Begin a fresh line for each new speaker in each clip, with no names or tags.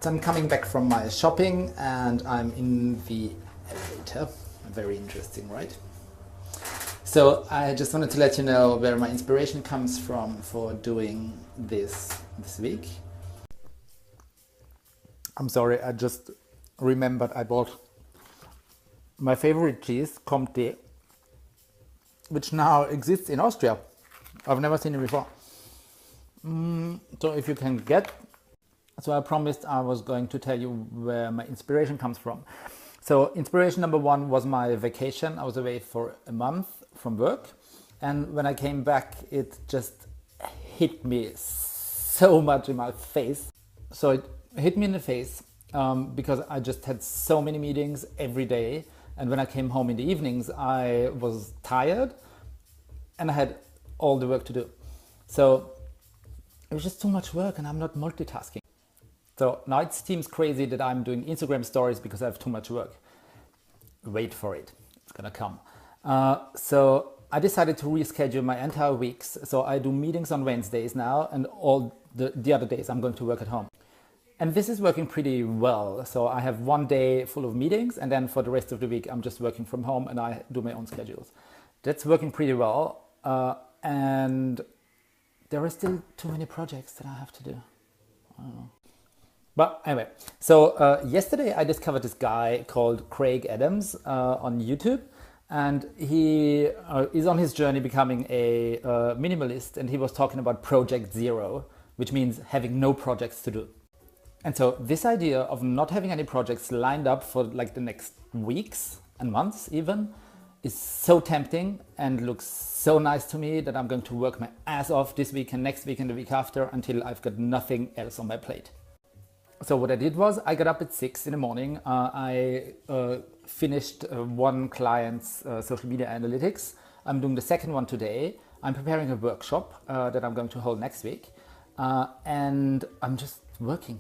So I'm coming back from my shopping and I'm in the elevator. Very interesting, right? So I just wanted to let you know where my inspiration comes from for doing this week. I'm sorry, I just remembered I bought my favorite cheese, Comté, which now exists in Austria. I've never seen it before. So if you can get, so I promised I was going to tell you where my inspiration comes from. So inspiration number one was my vacation. I was away for a month from work, and when I came back, it just hit me so much in my face. So it hit me in the face because I just had so many meetings every day, and when I came home in the evenings, I was tired and I had all the work to do. So it was just too much work and I'm not multitasking. So now it seems crazy that I'm doing Instagram stories because I have too much work. Wait for it, it's gonna come. So I decided to reschedule my entire weeks. So I do meetings on Wednesdays now, and all the other days I'm going to work at home. And this is working pretty well. So I have one day full of meetings, and then for the rest of the week I'm just working from home and I do my own schedules. That's working pretty well. And there are still too many projects that I have to do. I don't know. But anyway, so yesterday I discovered this guy called Craig Adams on YouTube, and he is on his journey becoming a minimalist, and he was talking about Project Zero, which means having no projects to do. And so this idea of not having any projects lined up for like the next weeks and months even is so tempting and looks so nice to me that I'm going to work my ass off this week and next week and the week after until I've got nothing else on my plate. So what I did was I got up at 6 in the morning. I finished one client's social media analytics. I'm doing the second one today. I'm preparing a workshop that I'm going to hold next week. And I'm just working.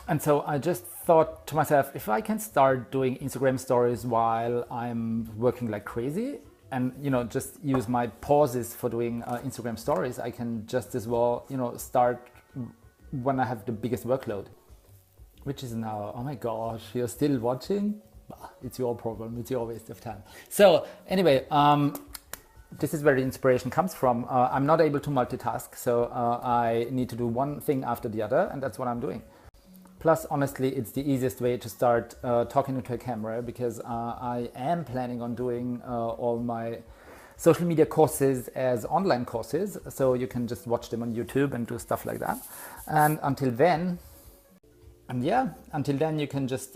And so I just thought to myself, if I can start doing Instagram stories while I'm working like crazy and, just use my pauses for doing Instagram stories, I can just as well, start when I have the biggest workload. Which is now, oh my gosh, you're still watching? It's your problem, it's your waste of time. So anyway, this is where the inspiration comes from. I'm not able to multitask, so I need to do one thing after the other, and that's what I'm doing. Plus, honestly, it's the easiest way to start talking into a camera because I am planning on doing all my social media courses as online courses, so you can just watch them on YouTube and do stuff like that. And until then, you can just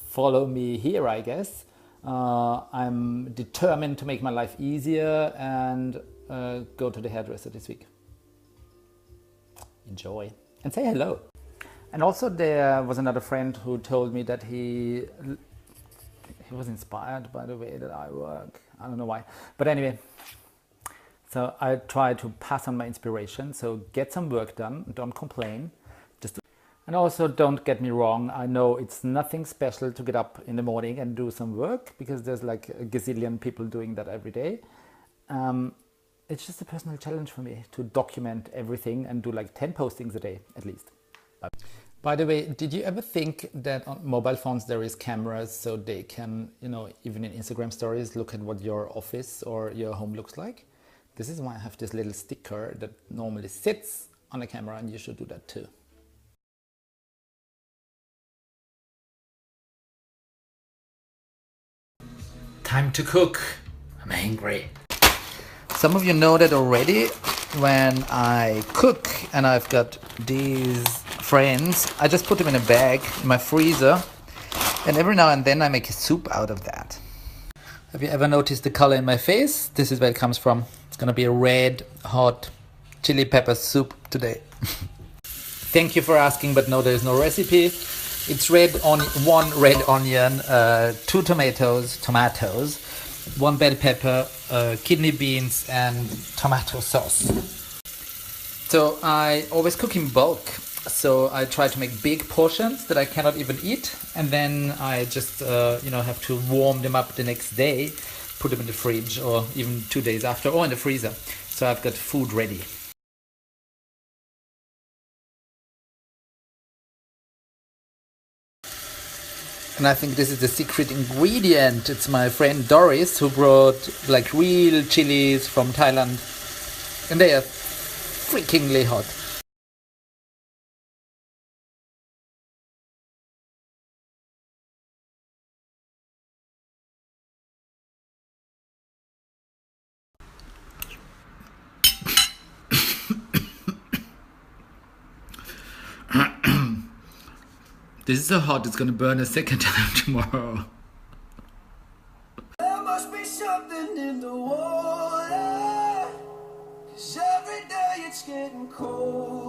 follow me here, I guess. I'm determined to make my life easier and go to the hairdresser this week. Enjoy and say hello. And also there was another friend who told me that he was inspired by the way that I work. I don't know why, but anyway. So I try to pass on my inspiration. So get some work done, don't complain. And also, don't get me wrong, I know it's nothing special to get up in the morning and do some work because there's like a gazillion people doing that every day. It's just a personal challenge for me to document everything and do like 10 postings a day at least. By the way, did you ever think that on mobile phones there is cameras so they can, even in Instagram stories, look at what your office or your home looks like? This is why I have this little sticker that normally sits on the camera, and you should do that too. Time to cook. I'm angry. Some of you know that already. When I cook and I've got these friends, I just put them in a bag in my freezer, and every now and then I make a soup out of that. Have you ever noticed the color in my face? This is where it comes from. It's gonna be a red, hot chili pepper soup today. Thank you for asking, but no, there is no recipe. It's one red onion, 2 tomatoes, 1 bell pepper, kidney beans, and tomato sauce. So I always cook in bulk. So I try to make big portions that I cannot even eat, and then I just have to warm them up the next day, put them in the fridge, or even 2 days after, or in the freezer. So I've got food ready. And I think this is the secret ingredient. It's my friend Doris who brought like real chilies from Thailand. And they are freakingly hot. This is so hot, it's gonna burn a second time tomorrow.
There must be something in the water, 'cause every day it's getting cold.